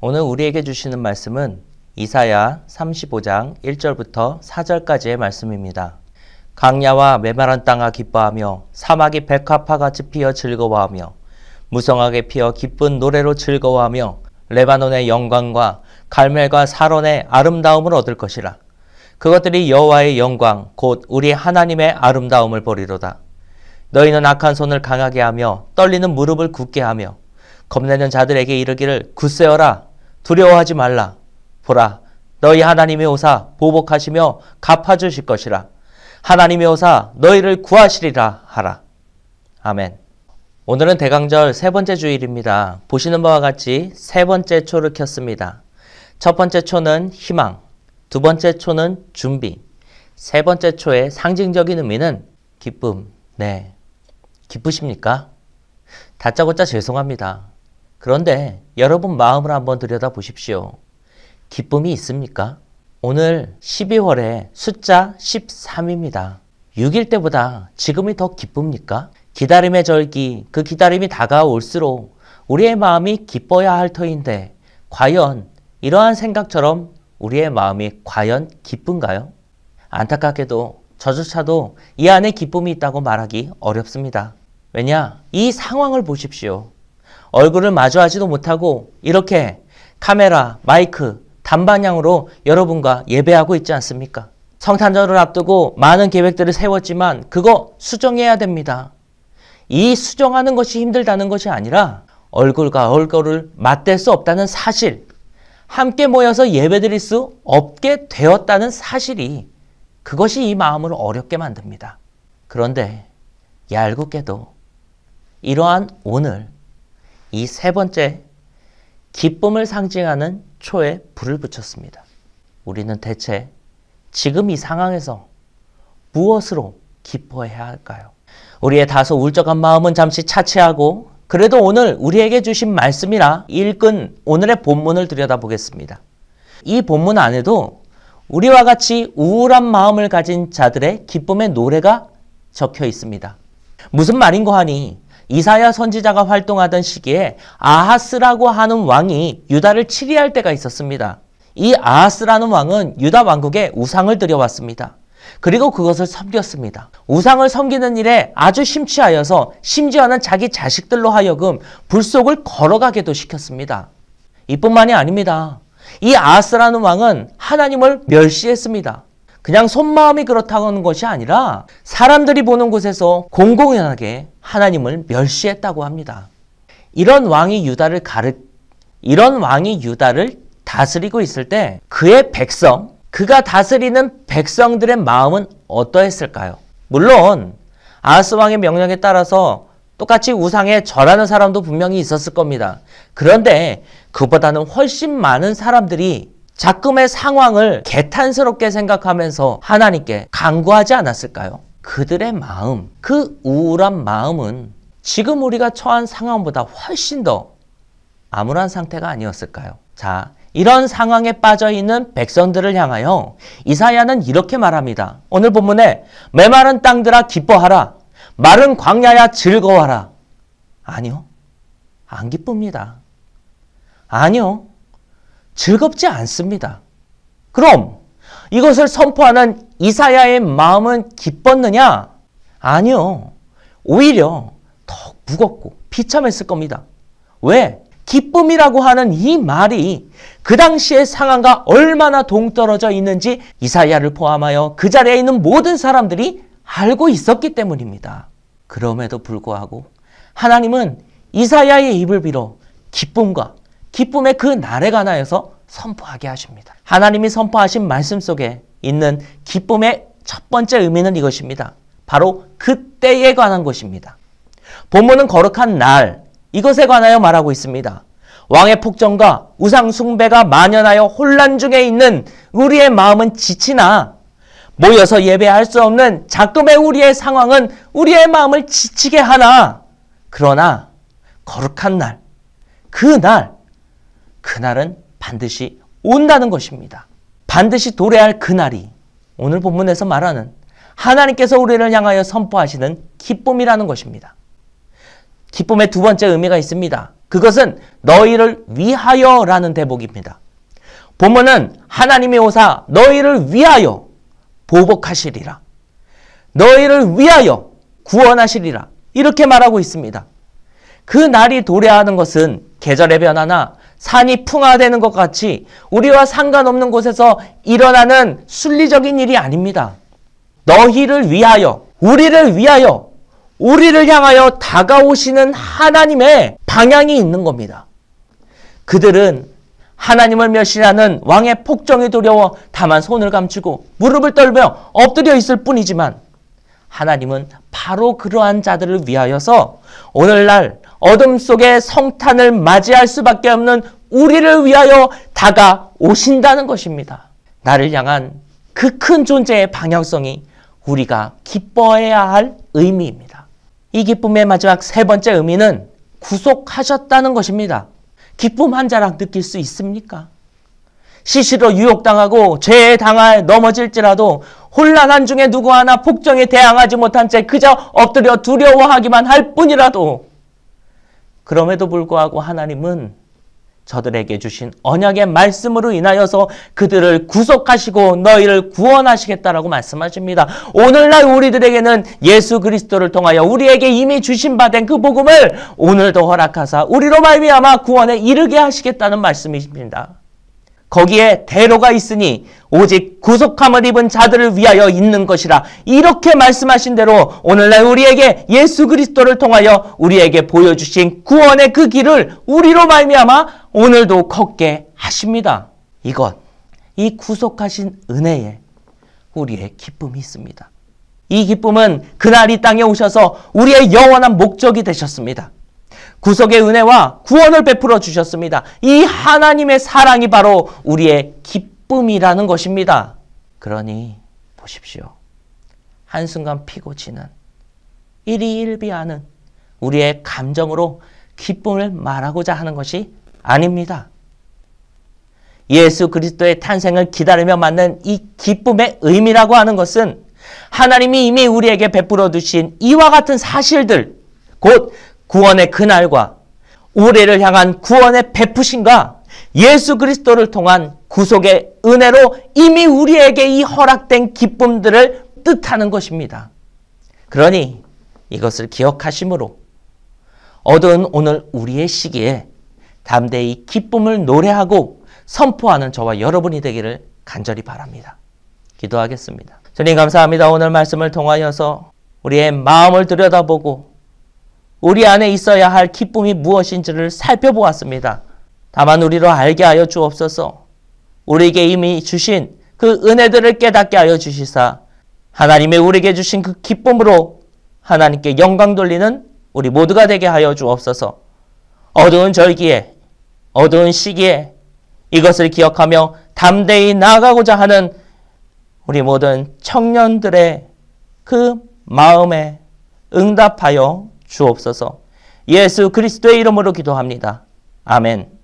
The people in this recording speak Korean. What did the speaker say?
오늘 우리에게 주시는 말씀은 이사야 35장 1절부터 4절까지의 말씀입니다. 강야와 메마른 땅아 기뻐하며 사막이 백합화같이 피어 즐거워하며 무성하게 피어 기쁜 노래로 즐거워하며 레바논의 영광과 갈멜과 사론의 아름다움을 얻을 것이라. 그것들이 여호와의 영광 곧 우리 하나님의 아름다움을 보리로다. 너희는 악한 손을 강하게 하며 떨리는 무릎을 굳게 하며 겁내는 자들에게 이르기를 굳세어라 두려워하지 말라. 보라 너희 하나님이 오사 보복하시며 갚아주실 것이라. 하나님이 오사 너희를 구하시리라 하라. 아멘. 오늘은 대강절 세 번째 주일입니다. 보시는 바와 같이 세 번째 초를 켰습니다. 첫 번째 초는 희망, 두 번째 초는 준비, 세 번째 초의 상징적인 의미는 기쁨. 네, 기쁘십니까? 다짜고짜 죄송합니다. 그런데 여러분 마음을 한번 들여다보십시오. 기쁨이 있습니까? 오늘 12월에 숫자 13입니다. 6일 때보다 지금이 더 기쁩니까? 기다림의 절기, 그 기다림이 다가올수록 우리의 마음이 기뻐야 할 터인데 과연 이러한 생각처럼 우리의 마음이 과연 기쁜가요? 안타깝게도 저조차도 이 안에 기쁨이 있다고 말하기 어렵습니다. 왜냐? 이 상황을 보십시오. 얼굴을 마주하지도 못하고 이렇게 카메라, 마이크, 단방향으로 여러분과 예배하고 있지 않습니까? 성탄절을 앞두고 많은 계획들을 세웠지만 그거 수정해야 됩니다. 이 수정하는 것이 힘들다는 것이 아니라 얼굴과 얼굴을 맞댈 수 없다는 사실, 함께 모여서 예배드릴 수 없게 되었다는 사실이 그것이 이 마음을 어렵게 만듭니다. 그런데 얄궂게도 이러한 오늘 이 세 번째 기쁨을 상징하는 초에 불을 붙였습니다. 우리는 대체 지금 이 상황에서 무엇으로 기뻐해야 할까요? 우리의 다소 울적한 마음은 잠시 차치하고 그래도 오늘 우리에게 주신 말씀이라 읽은 오늘의 본문을 들여다보겠습니다. 이 본문 안에도 우리와 같이 우울한 마음을 가진 자들의 기쁨의 노래가 적혀 있습니다. 무슨 말인고 하니 이사야 선지자가 활동하던 시기에 아하스라고 하는 왕이 유다를 치리할 때가 있었습니다. 이 아하스라는 왕은 유다 왕국에 우상을 들여왔습니다. 그리고 그것을 섬겼습니다. 우상을 섬기는 일에 아주 심취하여서 심지어는 자기 자식들로 하여금 불속을 걸어가게도 시켰습니다. 이뿐만이 아닙니다. 이 아하스라는 왕은 하나님을 멸시했습니다. 그냥 속마음이 그렇다고 하는 것이 아니라 사람들이 보는 곳에서 공공연하게 하나님을 멸시했다고 합니다. 이런 왕이 유다를 다스리고 있을 때 그의 백성, 그가 다스리는 백성들의 마음은 어떠했을까요? 물론 아하스 왕의 명령에 따라서 똑같이 우상에 절하는 사람도 분명히 있었을 겁니다. 그런데 그보다는 훨씬 많은 사람들이 자금의 상황을 개탄스럽게 생각하면서 하나님께 간구하지 않았을까요? 그들의 마음, 그 우울한 마음은 지금 우리가 처한 상황보다 훨씬 더 암울한 상태가 아니었을까요? 자, 이런 상황에 빠져있는 백성들을 향하여 이사야는 이렇게 말합니다. 오늘 본문에 메마른 땅들아 기뻐하라. 마른 광야야 즐거워하라. 아니요. 안 기쁩니다. 아니요. 즐겁지 않습니다. 그럼 이것을 선포하는 이사야의 마음은 기뻤느냐? 아니요. 오히려 더욱 무겁고 비참했을 겁니다. 왜? 기쁨이라고 하는 이 말이 그 당시의 상황과 얼마나 동떨어져 있는지 이사야를 포함하여 그 자리에 있는 모든 사람들이 알고 있었기 때문입니다. 그럼에도 불구하고 하나님은 이사야의 입을 빌어 기쁨과 기쁨의 그 날에 관하여서 선포하게 하십니다. 하나님이 선포하신 말씀 속에 있는 기쁨의 첫 번째 의미는 이것입니다. 바로 그때에 관한 것입니다. 본문은 거룩한 날, 이것에 관하여 말하고 있습니다. 왕의 폭정과 우상 숭배가 만연하여 혼란 중에 있는 우리의 마음은 지치나 모여서 예배할 수 없는 자금의 우리의 상황은 우리의 마음을 지치게 하나 그러나 거룩한 날, 그날은 반드시 온다는 것입니다. 반드시 도래할 그날이 오늘 본문에서 말하는 하나님께서 우리를 향하여 선포하시는 기쁨이라는 것입니다. 기쁨의 두 번째 의미가 있습니다. 그것은 너희를 위하여라는 대목입니다. 본문은 하나님이 오사 너희를 위하여 보복하시리라. 너희를 위하여 구원하시리라. 이렇게 말하고 있습니다. 그 날이 도래하는 것은 계절의 변화나 산이 풍화되는 것 같이 우리와 상관없는 곳에서 일어나는 순리적인 일이 아닙니다. 너희를 위하여, 우리를 위하여, 우리를 향하여 다가오시는 하나님의 방향이 있는 겁니다. 그들은 하나님을 멸시하는 왕의 폭정이 두려워 다만 손을 감추고 무릎을 떨며 엎드려 있을 뿐이지만 하나님은 바로 그러한 자들을 위하여서 오늘날 어둠 속에 성탄을 맞이할 수밖에 없는 우리를 위하여 다가오신다는 것입니다. 나를 향한 그 큰 존재의 방향성이 우리가 기뻐해야 할 의미입니다. 이 기쁨의 마지막 세 번째 의미는 구속하셨다는 것입니다. 기쁨 한 자락 느낄 수 있습니까? 시시로 유혹당하고 죄에 당하여 넘어질지라도 혼란한 중에 누구 하나 폭정에 대항하지 못한 채 그저 엎드려 두려워하기만 할 뿐이라도 그럼에도 불구하고 하나님은 저들에게 주신 언약의 말씀으로 인하여서 그들을 구속하시고 너희를 구원하시겠다라고 말씀하십니다. 오늘날 우리들에게는 예수 그리스도를 통하여 우리에게 이미 주신 바 된 그 복음을 오늘도 허락하사 우리로 말미암아 구원에 이르게 하시겠다는 말씀이십니다. 거기에 대로가 있으니 오직 구속함을 입은 자들을 위하여 있는 것이라. 이렇게 말씀하신 대로 오늘날 우리에게 예수 그리스도를 통하여 우리에게 보여주신 구원의 그 길을 우리로 말미암아 오늘도 걷게 하십니다. 이 구속하신 은혜에 우리의 기쁨이 있습니다. 이 기쁨은 그날 이 땅에 오셔서 우리의 영원한 목적이 되셨습니다. 구속의 은혜와 구원을 베풀어 주셨습니다. 이 하나님의 사랑이 바로 우리의 기쁨이라는 것입니다. 그러니 보십시오. 한순간 피고 지는 일희일비하는 우리의 감정으로 기쁨을 말하고자 하는 것이 아닙니다. 예수 그리스도의 탄생을 기다리며 맞는 이 기쁨의 의미라고 하는 것은 하나님이 이미 우리에게 베풀어 주신 이와 같은 사실들, 곧 구원의 그날과 우리를 향한 구원의 베푸심과 예수 그리스도를 통한 구속의 은혜로 이미 우리에게 이 허락된 기쁨들을 뜻하는 것입니다. 그러니 이것을 기억하심으로 어두운 오늘 우리의 시기에 담대히 기쁨을 노래하고 선포하는 저와 여러분이 되기를 간절히 바랍니다. 기도하겠습니다. 주님 감사합니다. 오늘 말씀을 통하여서 우리의 마음을 들여다보고 우리 안에 있어야 할 기쁨이 무엇인지를 살펴보았습니다. 다만 우리로 알게 하여 주옵소서. 우리에게 이미 주신 그 은혜들을 깨닫게 하여 주시사 하나님의 우리에게 주신 그 기쁨으로 하나님께 영광 돌리는 우리 모두가 되게 하여 주옵소서. 어두운 절기에 어두운 시기에 이것을 기억하며 담대히 나아가고자 하는 우리 모든 청년들의 그 마음에 응답하여 주옵소서. 예수 그리스도의 이름으로 기도합니다. 아멘.